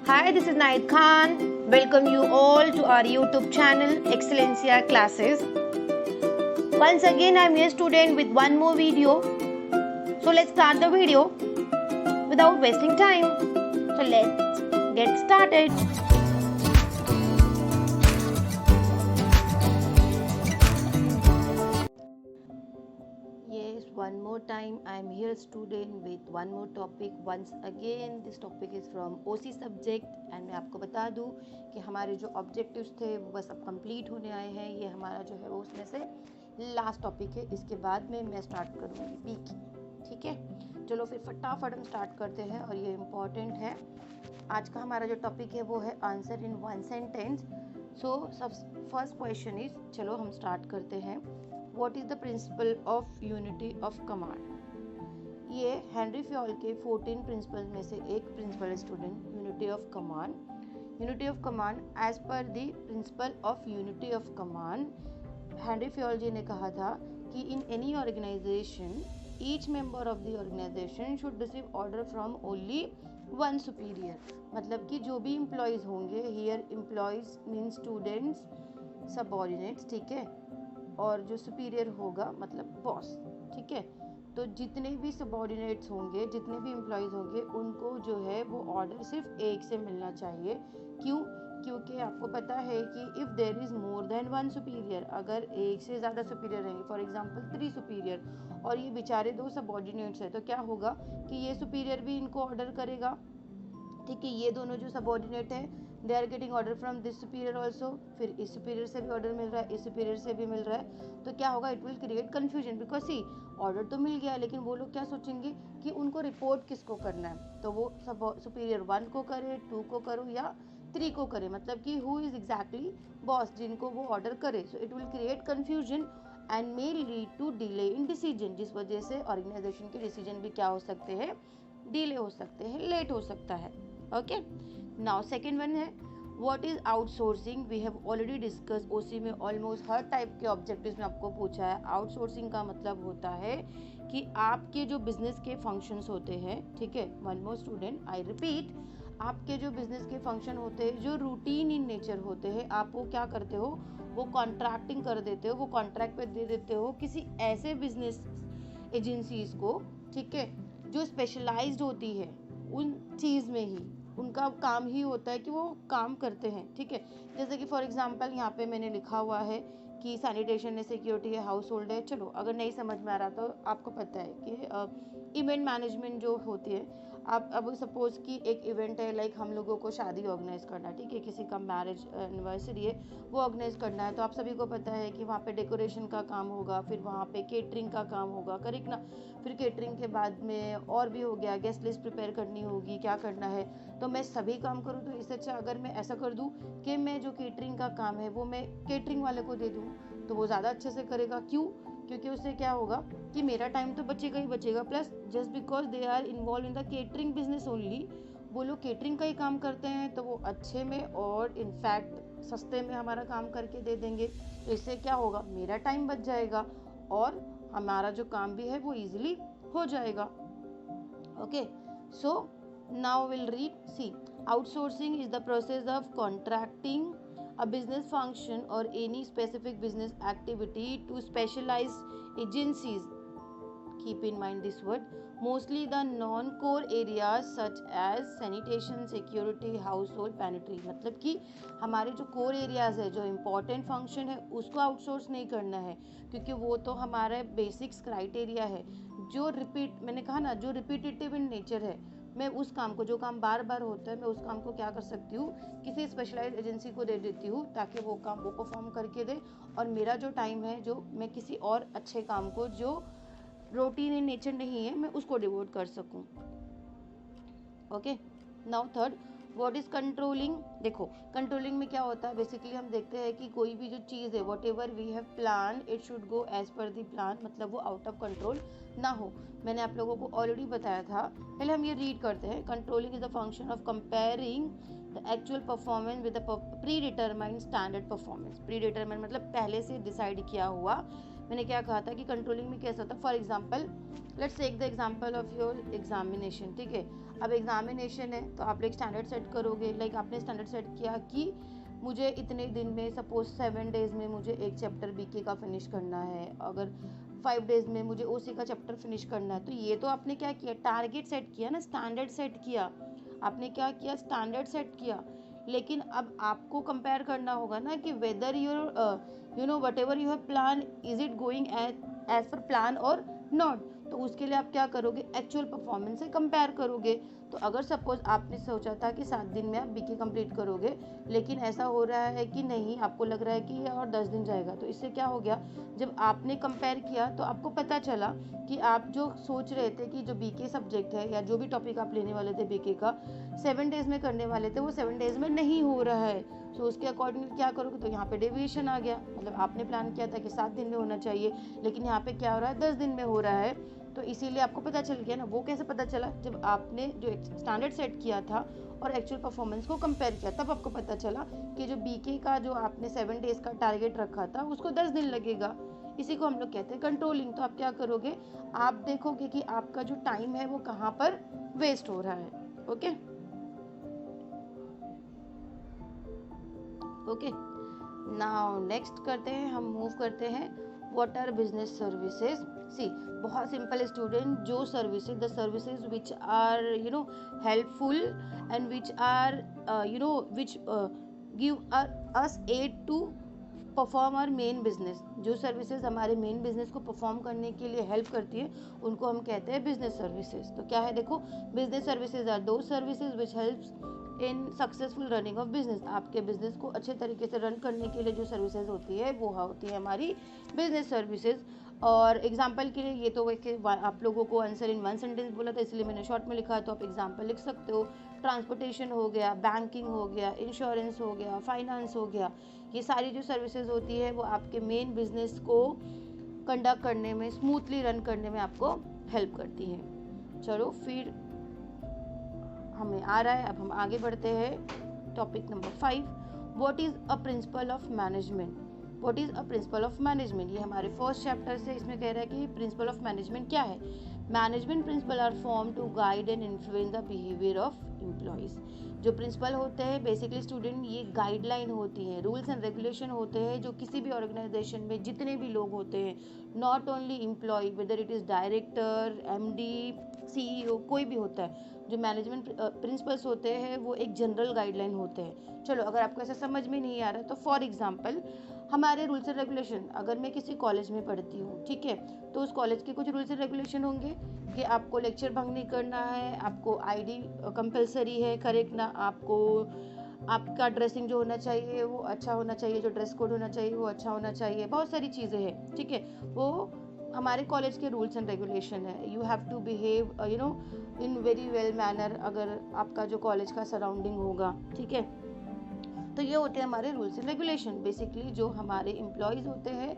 Hi, this is Naid Khan. Welcome you all to our YouTube channel Excellencia Classes. Once again, I am your student with one more video. So let's start the video without wasting time. So let's get started. Yes, one more time I am here student with one more topic. Once again this topic is from OC subject and मैं आपको बता दूं कि हमारे जो objectives थे वो बस अब कंप्लीट होने आए हैं. ये हमारा जो है वो उसमें से लास्ट टॉपिक है. इसके बाद में मैं स्टार्ट करूँगी बी की. ठीक है, चलो फिर फटाफट हम स्टार्ट करते हैं और ये इम्पॉर्टेंट है. आज का हमारा जो टॉपिक है वो है आंसर इन वन सेंटेंस. सो सब फर्स्ट क्वेश्चन इज, चलो हम स्टार्ट करते हैं. What is the principle of unity of command? ये हेनरी फ्योल के 14 प्रिंसिपल में से एक principle student, unity of command. Unity of command as per the principle of unity of command, Henry Fayol ji ने कहा था कि in any organisation each member of the organisation should receive order from only one superior. मतलब कि जो भी employees होंगे, here employees mean students, subordinates, ठीक है, और जो सुपीरियर होगा मतलब बॉस. ठीक है, तो जितने भी सबऑर्डिनेट्स होंगे, जितने भी एम्प्लॉयज़ होंगे, उनको जो है वो ऑर्डर सिर्फ एक से मिलना चाहिए. क्यों? क्योंकि आपको पता है कि if there is more than one superior, अगर एक से ज़्यादा सुपीरियर रहेंगे, फॉर एग्जांपल 3 सुपीरियर, और ये बेचारे 2 सबऑर्डिनेट्स हैं, तो क्या होगा कि ये सुपीरियर भी इनको ऑर्डर करेगा. ठीक है, ये दोनों जो सबऑर्डिनेट है they are getting order from this superior also. फिर इस सुपीरियर से भी ऑर्डर मिल रहा है, इस सुपीरियर से भी मिल रहा है. तो क्या होगा, it will create confusion. Because see order तो मिल गया, लेकिन वो लोग क्या सोचेंगे कि उनको रिपोर्ट किसको करना है. तो वो सब सुपीरियर 1 को करे, 2 को करो या 3 को करे, मतलब कि हु इज़ एग्जैक्टली बॉस, जिनको वो ऑर्डर करे. So it will create confusion and may lead to delay in decision, जिस वजह से ऑर्गेनाइजेशन के डिसीजन भी क्या हो सकते हैं, डिले हो सकते हैं, लेट हो सकता है. ओके, नाउ सेकेंड वन है what is outsourcing. We have already discuss. OC में ऑलमोस्ट हर टाइप के ऑब्जेक्टिव्स में आपको पूछा है. आउटसोर्सिंग का मतलब होता है कि आपके जो बिजनेस के फंक्शंस होते हैं, ठीक है, one more student I repeat, आपके जो बिजनेस के फंक्शन होते हैं जो रूटीन इन नेचर होते हैं, आप वो क्या करते हो, वो कॉन्ट्रैक्टिंग कर देते हो, वो कॉन्ट्रैक्ट पे दे देते हो किसी ऐसे बिजनेस एजेंसीज को, ठीक है, जो स्पेशलाइज्ड होती है उन चीज़ में ही. उनका काम ही होता है कि वो काम करते हैं. ठीक है, जैसे कि फॉर एग्जांपल यहाँ पे मैंने लिखा हुआ है कि सैनिटेशन है, सिक्योरिटी है, हाउस होल्ड है. चलो अगर नहीं समझ में आ रहा तो आपको पता है कि इवेंट मैनेजमेंट जो होती है, आप अब सपोज कि एक इवेंट है, लाइक हम लोगों को शादी ऑर्गेनाइज करना, ठीक है, किसी का मैरिज एनिवर्सरी है वो ऑर्गेनाइज करना है, तो आप सभी को पता है कि वहाँ पे डेकोरेशन का काम होगा, फिर वहाँ पे केटरिंग का काम होगा, करेक्ट ना. फिर केटरिंग के बाद में और भी हो गया, गेस्ट लिस्ट प्रिपेयर करनी होगी, क्या करना है. तो मैं सभी काम करूँ तो इससे अच्छा अगर मैं ऐसा कर दूँ कि मैं जो केटरिंग का काम है वो मैं केटरिंग वाले को दे दूँ, तो वो ज़्यादा अच्छे से करेगा. क्यों? क्योंकि उससे क्या होगा कि मेरा टाइम तो बचेगा ही बचेगा, plus just because they are involve in the catering business only, वो लोग केटरिंग का ही काम करते हैं, तो वो अच्छे में और इनफैक्ट सस्ते में हमारा काम करके दे देंगे. तो इससे क्या होगा, मेरा टाइम बच जाएगा और हमारा जो काम भी है वो ईजिली हो जाएगा. Okay, so now we'll read. See, outsourcing is the process of contracting a business function or any specific business activity to specialized agencies. Keep in mind this word. Mostly the non-core areas such as sanitation, security, household, sanitary. मतलब कि हमारे जो core areas है, जो important function है, उसको outsource नहीं करना है, क्योंकि वो तो हमारा basics criteria है. जो मैंने कहा ना, जो repetitive in nature है, मैं उस काम को, जो काम बार बार होता है, मैं उस काम को क्या कर सकती हूँ, किसी स्पेशलाइज्ड एजेंसी को दे देती हूँ ताकि वो काम वो परफॉर्म करके दे, और मेरा जो टाइम है जो मैं किसी और अच्छे काम को जो रूटीन इन नेचर नहीं है मैं उसको डिवोट कर सकूं. Okay, now third, what is controlling. देखो कंट्रोलिंग में क्या होता है, बेसिकली हम देखते हैं कि कोई भी जो चीज़ है, whatever we have plan, it should go as per the plan, मतलब वो आउट ऑफ कंट्रोल ना हो. मैंने आप लोगों को ऑलरेडी बताया था. पहले हम ये रीड करते हैं. Controlling is the function of comparing the actual performance with the pre determined standard performance. Pre determined मतलब पहले से डिसाइड किया हुआ. मैंने क्या कहा था कि कंट्रोलिंग में कैसा होता है, for example let's take the example of your examination. ठीक है, अब एग्जामिनेशन है तो आप एक स्टैंडर्ड सेट करोगे, लाइक आपने स्टैंडर्ड सेट किया कि मुझे इतने दिन में, सपोज 7 डेज़ में मुझे एक चैप्टर बीके का फिनिश करना है, अगर 5 डेज़ में मुझे ओसी का चैप्टर फिनिश करना है। तो ये तो आपने क्या किया, टारगेट सेट किया ना, स्टैंडर्ड सेट किया, आपने क्या किया, स्टैंडर्ड सेट किया। लेकिन अब आपको कंपेयर करना होगा ना कि whether your what you have plan, is it going as per plan और नॉट। तो उसके लिए आप क्या करोगे, एक्चुअल परफॉर्मेंस से कंपेयर करोगे। तो अगर सपोज आपने सोचा था कि 7 दिन में आप बीके कंप्लीट करोगे, लेकिन ऐसा हो रहा है कि नहीं, आपको लग रहा है कि और 10 दिन जाएगा, तो इससे क्या हो गया, जब आपने कंपेयर किया तो आपको पता चला कि आप जो सोच रहे थे कि जो बीके सब्जेक्ट है या जो भी टॉपिक आप लेने वाले थे बीके का 7 डेज़ में करने वाले थे, वो 7 डेज़ में नहीं हो रहा है। तो उसके अकॉर्डिंग क्या करोगे, तो यहाँ पे डेविएशन आ गया। मतलब आपने प्लान किया था कि 7 दिन में होना चाहिए, लेकिन यहाँ पे क्या हो रहा है, 10 दिन में हो रहा है। तो इसीलिए आपको पता चल गया ना। वो कैसे पता चला, जब आपने जो स्टैंडर्ड सेट किया था और एक्चुअल परफॉर्मेंस को कंपेयर किया, तब आपको पता चला कि जो बीके का जो आपने 7 डेज़ का टारगेट रखा था उसको 10 दिन लगेगा। इसी को हम लोग कहते हैं कंट्रोलिंग। तो आप क्या करोगे, आप देखोगे कि आपका जो टाइम है वो कहाँ पर वेस्ट हो रहा है। ओके ओके, नाउ नेक्स्ट करते हैं, हम मूव करते हैं what are business services. See, बहुत सिंपल स्टूडेंट, जो services, the services which are helpful and which are which give us aid to perform our main business. जो सर्विसेज हमारे main business को परफॉर्म करने के लिए हेल्प करती है उनको हम कहते हैं बिजनेस सर्विसेज। तो क्या है, देखो, बिजनेस सर्विसेज आर दो services which helps in successful running of business. आपके बिजनेस को अच्छे तरीके से रन करने के लिए जो सर्विसेज होती है वो होती है हमारी बिजनेस सर्विसेज। और एग्जांपल के लिए, ये तो आप लोगों को आंसर इन 1 सेंटेंस बोला था इसलिए मैंने शॉर्ट में लिखा है, तो आप एग्जांपल लिख सकते हो। ट्रांसपोर्टेशन हो गया, बैंकिंग हो गया, इंश्योरेंस हो गया, फाइनेंस हो गया। ये सारी जो सर्विसेज होती है वो आपके मेन बिजनेस को कंडक्ट करने में, स्मूथली रन करने में आपको हेल्प करती हैं। चलो फिर हमें आ रहा है, अब हम आगे बढ़ते हैं। Topic number 5, what is a principle of management. What is a principle of management, ये हमारे फर्स्ट चैप्टर से इसमें कह रहा है कि प्रिंसिपल ऑफ मैनेजमेंट क्या है। Management principle are form to guide and influence the behaviour of employees. जो प्रिंसिपल होते हैं बेसिकली स्टूडेंट, ये गाइडलाइन होती हैं, रूल्स एंड रेगुलेशन होते हैं जो किसी भी ऑर्गेनाइजेशन में जितने भी लोग होते हैं, not only employ, whether it is director, MD, CEO, कोई भी होता है, जो मैनेजमेंट प्रिंसिपल्स होते हैं वो एक जनरल गाइडलाइन होते हैं। चलो, अगर आपको ऐसा समझ में नहीं आ रहा तो फॉर एग्जांपल हमारे रूल्स एंड रेगुलेशन, अगर मैं किसी कॉलेज में पढ़ती हूँ, ठीक है, तो उस कॉलेज के कुछ रूल्स एंड रेगुलेशन होंगे कि आपको लेक्चर भंग नहीं करना है, आपको आईडी कंपलसरी है खरीदना, आपको आपका ड्रेसिंग जो होना चाहिए वो अच्छा होना चाहिए, जो ड्रेस कोड होना चाहिए वो अच्छा होना चाहिए, बहुत सारी चीज़ें हैं, ठीक है, वो हमारे कॉलेज के रूल्स एंड रेगुलेशन है। You have to behave in very well manner, अगर आपका जो कॉलेज का सराउंडिंग होगा, ठीक है। तो ये होते हैं हमारे रूल्स एंड रेगुलेशन, बेसिकली जो हमारे एम्प्लॉयज़ होते हैं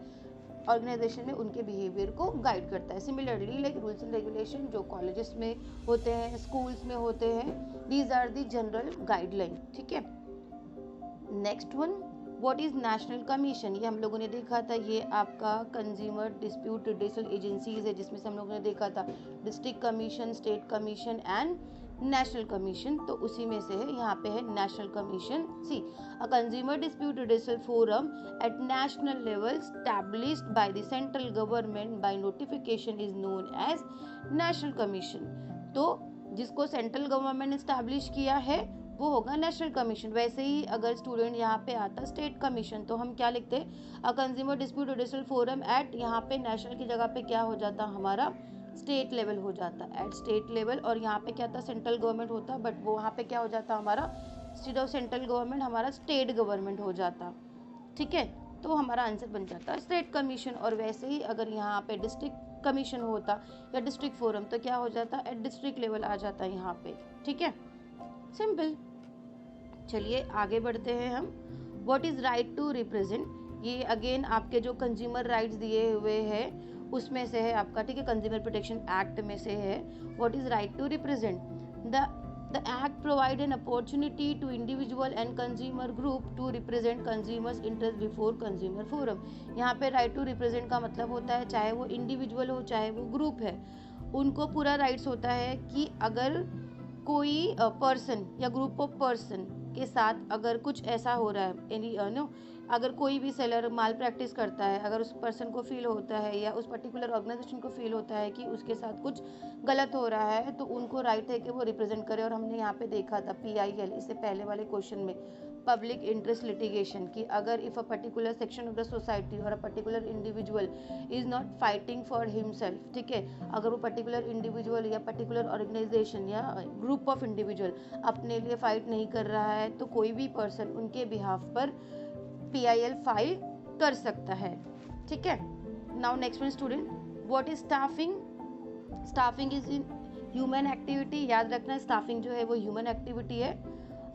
ऑर्गेनाइजेशन में उनके बिहेवियर को गाइड करता है। Similarly like rules and regulation जो कॉलेजेस में होते हैं, स्कूल्स में होते हैं, these are the general guideline, ठीक है। Next one, what is national commission, ये हम लोगों ने देखा था, ये आपका कंज्यूमर डिस्प्यूट रिड्यूसल एजेंसीज है, जिसमें से हम लोगों ने देखा था district commission, state commission and national commission. तो उसी में से है, यहाँ पे है national commission. See, a consumer dispute redressal forum at national level established by the central government by notification is known as national commission. तो जिसको सेंट्रल गवर्नमेंट ने स्टैब्लिश किया है वो होगा नेशनल कमीशन। वैसे ही अगर स्टूडेंट यहाँ पे आता स्टेट कमीशन, तो हम क्या लिखते हैं, a consumer dispute redressal forum at, यहाँ पे नेशनल की जगह पे क्या हो जाता हमारा स्टेट लेवल हो जाता, एट स्टेट लेवल। और यहाँ पे क्या था, सेंट्रल गवर्नमेंट होता, बट वो वहाँ पे क्या हो जाता हमारा, इंस्टेड ऑफ सेंट्रल गवर्नमेंट हमारा स्टेट गवर्नमेंट हो जाता, ठीक है। तो हमारा आंसर बन जाता स्टेट कमीशन। और वैसे ही अगर यहाँ पे डिस्ट्रिक्ट कमीशन होता या डिस्ट्रिक्ट फोरम, तो क्या हो जाता, एट डिस्ट्रिक्ट लेवल आ जाता यहाँ पे, ठीक है, सिंपल। चलिए आगे बढ़ते हैं हम। What is right to represent, ये अगेन आपके जो कंज्यूमर राइट्स दिए हुए हैं उसमें से है आपका, ठीक है, कंज्यूमर प्रोटेक्शन एक्ट में से है। What is right to represent, the act provide an opportunity to individual and consumer group to represent consumers interest before consumer forum. यहाँ पे राइट टू रिप्रेजेंट का मतलब होता है चाहे वो इंडिविजुअल हो चाहे वो ग्रुप है, उनको पूरा राइट्स होता है कि अगर कोई पर्सन या ग्रुप ऑफ पर्सन के साथ अगर कुछ ऐसा हो रहा है, एनी नो, अगर कोई भी सेलर माल प्रैक्टिस करता है, अगर उस पर्सन को फील होता है या उस पर्टिकुलर ऑर्गेनाइजेशन को फील होता है कि उसके साथ कुछ गलत हो रहा है, तो उनको राइट है कि वो रिप्रेजेंट करे। और हमने यहाँ पे देखा था PIL, इससे पहले वाले क्वेश्चन में, पब्लिक इंटरेस्ट लिटिगेशन, की अगर if a particular section of the society और a particular individual is not fighting for himself, ठीक है, अगर वो पर्टिकुलर इंडिविजुअल या पर्टिकुलर ऑर्गेनाइजेशन या ग्रुप ऑफ इंडिविजुअल अपने लिए फाइट नहीं कर रहा है, तो कोई भी पर्सन उनके बिहाफ पर PIL फाइल कर सकता है, ठीक है। Now next one student, what is staffing? Staffing is in human activity. याद रखना, स्टाफिंग जो है वो ह्यूमन एक्टिविटी है।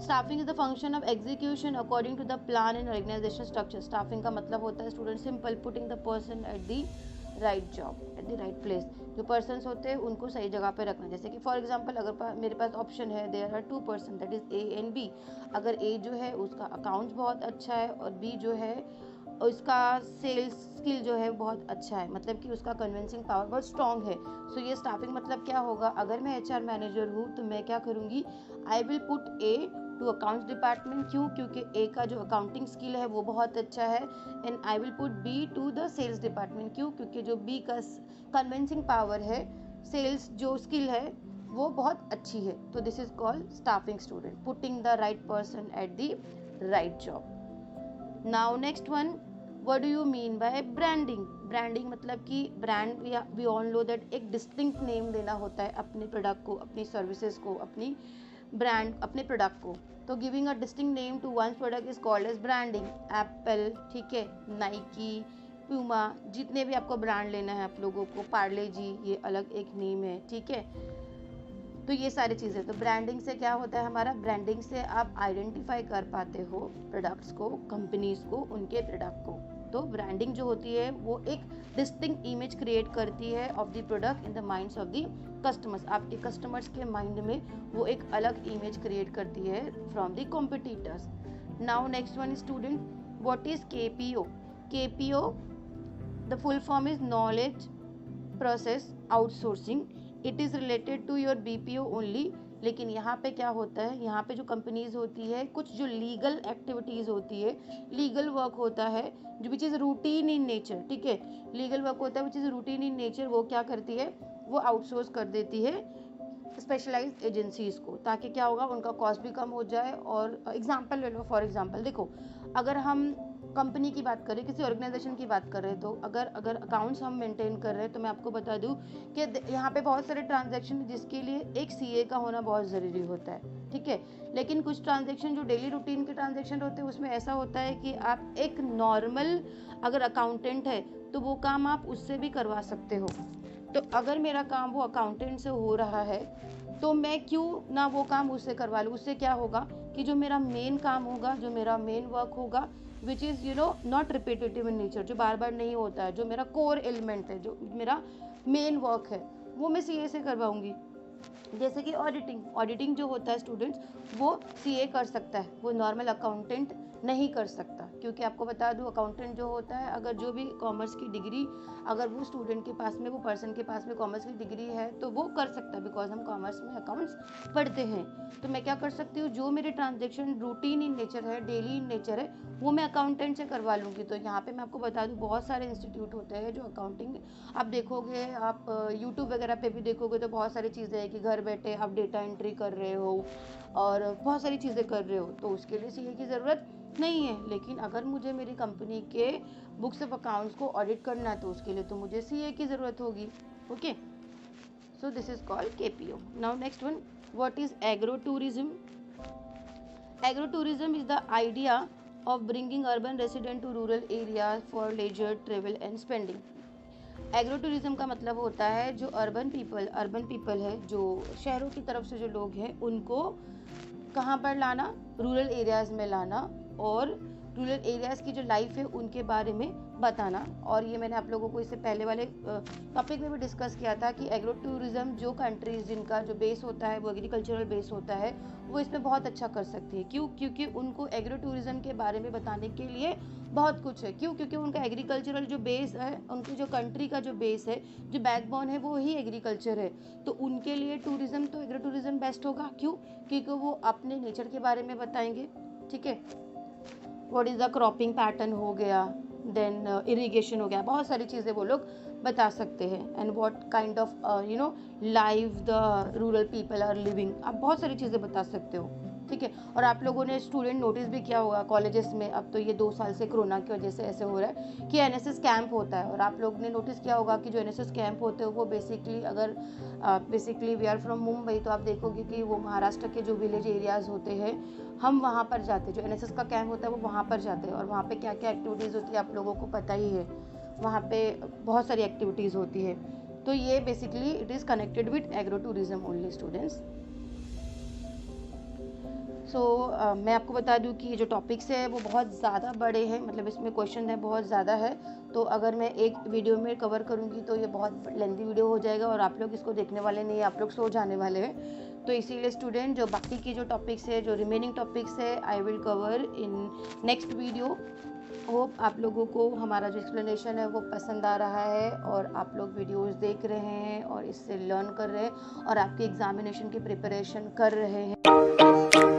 Staffing is the function of execution according to the plan and organisation structure. Staffing का मतलब होता है student simple, putting the person at the right job, at the right place. जो पर्सन्स होते हैं उनको सही जगह पे रखना। जैसे कि फॉर एग्जांपल, अगर मेरे पास ऑप्शन है, there are 2 person, that is A and B। अगर A जो है उसका अकाउंट्स बहुत अच्छा है और B जो है उसका सेल्स स्किल जो है बहुत अच्छा है, मतलब कि उसका कन्विंसिंग पावर बहुत स्ट्रॉन्ग है। सो ये स्टाफिंग मतलब क्या होगा? अगर मैं HR मैनेजर हूँ तो मैं क्या करूँगी? I will put A to accounts department. क्यों? क्योंकि A का जो अकाउंटिंग स्किल है वो बहुत अच्छा है। And I will put B to the sales department. क्यों? क्योंकि जो B का कन्विंसिंग पावर है, सेल्स जो स्किल है वो बहुत अच्छी है। तो this is called staffing student, putting the right person at the right job. Now next one, what do you mean by branding? Branding मतलब कि brand, we all know that एक डिस्टिंक्ट नेम देना होता है अपने प्रोडक्ट को, अपनी services को, अपनी ब्रांड, अपने प्रोडक्ट को। तो giving a distinct name to one's product is called as branding. Apple, ठीक है, नाइकी, प्यूमा, जितने भी आपको ब्रांड लेना है आप लोगों को, पार्ले जी, ये अलग एक नेम है, ठीक है। तो ये सारी चीज़ें, तो ब्रांडिंग से क्या होता है हमारा? ब्रांडिंग से आप आइडेंटिफाई कर पाते हो प्रोडक्ट्स को, कंपनीज को, उनके प्रोडक्ट को। तो ब्रांडिंग जो होती है वो एक डिस्टिंक्ट इमेज क्रिएट करती है of the product in the minds of the customers. आपके कस्टमर्स के माइंड में वो एक अलग इमेज क्रिएट करती है from the competitors. Now next one student, what is KPO? KPO, the full form is knowledge process outsourcing. It is related to your BPO only. लेकिन यहाँ पे क्या होता है, यहाँ पे जो कंपनीज होती है, कुछ जो लीगल एक्टिविटीज़ होती है, लीगल वर्क होता है जो which is routine in nature, ठीक है, लीगल वर्क होता है which is routine in nature, वो क्या करती है? वो आउटसोर्स कर देती है स्पेशलाइज्ड एजेंसीज़ को, ताकि क्या होगा, उनका कॉस्ट भी कम हो जाए। और एग्जांपल ले लो, फॉर एग्जांपल देखो, अगर हम कंपनी की बात करें, किसी ऑर्गेनाइजेशन की बात कर रहे हैं, तो अगर अकाउंट्स हम मेंटेन कर रहे हैं, तो मैं आपको बता दूं कि यहाँ पे बहुत सारे ट्रांजैक्शन जिसके लिए एक CA का होना बहुत ज़रूरी होता है, ठीक है। लेकिन कुछ ट्रांजैक्शन जो डेली रूटीन के ट्रांजैक्शन होते हैं, उसमें ऐसा होता है कि आप एक नॉर्मल अगर अकाउंटेंट है तो वो काम आप उससे भी करवा सकते हो। तो अगर मेरा काम वो अकाउंटेंट से हो रहा है, तो मैं क्यों ना वो काम उससे करवा लूँ? उससे क्या होगा कि जो मेरा मेन काम होगा, जो मेरा मेन वर्क होगा, which is not repetitive in nature, जो बार बार नहीं होता है, जो मेरा कोर एलिमेंट है, जो मेरा मेन वर्क है, वो मैं CA से करवाऊंगी। जैसे कि ऑडिटिंग जो होता है स्टूडेंट्स, वो CA कर सकता है, वो नॉर्मल अकाउंटेंट नहीं कर सकता। क्योंकि आपको बता दूं, अकाउंटेंट जो होता है, अगर जो भी कॉमर्स की डिग्री, अगर वो स्टूडेंट के पास में, वो पर्सन के पास में कॉमर्स की डिग्री है, तो वो कर सकता है, बिकॉज हम कॉमर्स में अकाउंट्स पढ़ते हैं। तो मैं क्या कर सकती हूँ, जो मेरे ट्रांजेक्शन रूटीन इन नेचर है, डेली इन नेचर है, वो मैं अकाउंटेंट से करवा लूँगी। तो यहाँ पे मैं आपको बता दूँ, बहुत सारे इंस्टीट्यूट होते हैं जो अकाउंटिंग, आप देखोगे, आप यूट्यूब वगैरह पे भी देखोगे तो बहुत सारी चीज़ें हैं कि घर बैठे आप डेटा एंट्री कर रहे हो और बहुत सारी चीज़ें कर रहे हो, तो उसके लिए CA की ज़रूरत नहीं है। लेकिन अगर मुझे मेरी कंपनी के बुक्स ऑफ अकाउंट्स को ऑडिट करना है, तो उसके लिए तो मुझे CA की ज़रूरत होगी। Okay, so this is called KPO। Now next one, what is agro tourism? Agro tourism is the idea of bringing urban resident to rural areas for leisure travel and spending। Agro tourism का मतलब होता है जो urban people है, जो शहरों की तरफ से जो लोग हैं, उनको कहाँ पर लाना? रूरल एरियाज़ में लाना, और रूरल एरियाज़ की जो लाइफ है उनके बारे में बताना। और ये मैंने आप लोगों को इससे पहले वाले टॉपिक में भी डिस्कस किया था कि एग्रो टूरिज़्म जो कंट्रीज़ जिनका जो बेस होता है वो एग्रीकल्चरल बेस होता है वो इसमें बहुत अच्छा कर सकती है। क्यों? क्योंकि उनको एग्रो टूरिज़्म के बारे में बताने के लिए बहुत कुछ है। क्यों? क्योंकि उनका एग्रीकल्चरल जो बेस है, उनकी जो कंट्री का जो बेस है, जो बैकबोन है वो ही एग्रीकल्चर है। तो उनके लिए टूरिज़्म तो एग्रो टूरिज़्म बेस्ट होगा। क्यों? क्योंकि वो अपने नेचर के बारे में बताएंगे। ठीक है, what is the cropping pattern हो गया, देन इरिगेशन हो गया, बहुत सारी चीज़ें वो लोग बता सकते हैं। And what kind of life the rural people are living, आप बहुत सारी चीज़ें बता सकते हो। ठीक है, और आप लोगों ने स्टूडेंट नोटिस भी किया होगा कॉलेजेस में, अब तो ये 2 साल से कोरोना की वजह से ऐसे हो रहा है कि एनएसएस कैंप होता है। और आप लोग ने नोटिस किया होगा कि जो एनएसएस कैंप होते हैं वो बेसिकली, अगर basically we are from Mumbai, तो आप देखोगे कि वो महाराष्ट्र के जो विलेज एरियाज़ होते हैं हम वहाँ पर जाते हैं। जो एनएसएस का कैंप होता है वो वहाँ पर जाते हैं, और वहाँ पे क्या क्या एक्टिविटीज़ होती है आप लोगों को पता ही है। वहाँ पे बहुत सारी एक्टिविटीज़ होती है। तो ये basically it is connected with agro tourism only students. मैं आपको बता दूं कि ये जो टॉपिक्स है वो बहुत ज़्यादा बड़े हैं, मतलब इसमें क्वेश्चन है बहुत ज़्यादा है। तो अगर मैं एक वीडियो में कवर करूँगी तो ये बहुत लेंथी वीडियो हो जाएगा और आप लोग इसको देखने वाले नहीं, आप लोग सो जाने वाले हैं। तो इसीलिए स्टूडेंट, जो बाकी की जो टॉपिक्स है, जो रिमेनिंग टॉपिक्स है, I will cover in next video. Hope आप लोगों को हमारा जो एक्सप्लेनेशन है वो पसंद आ रहा है और आप लोग वीडियोस देख रहे हैं और इससे लर्न कर रहे हैं और आपके एग्जामिनेशन की प्रिपरेशन कर रहे हैं।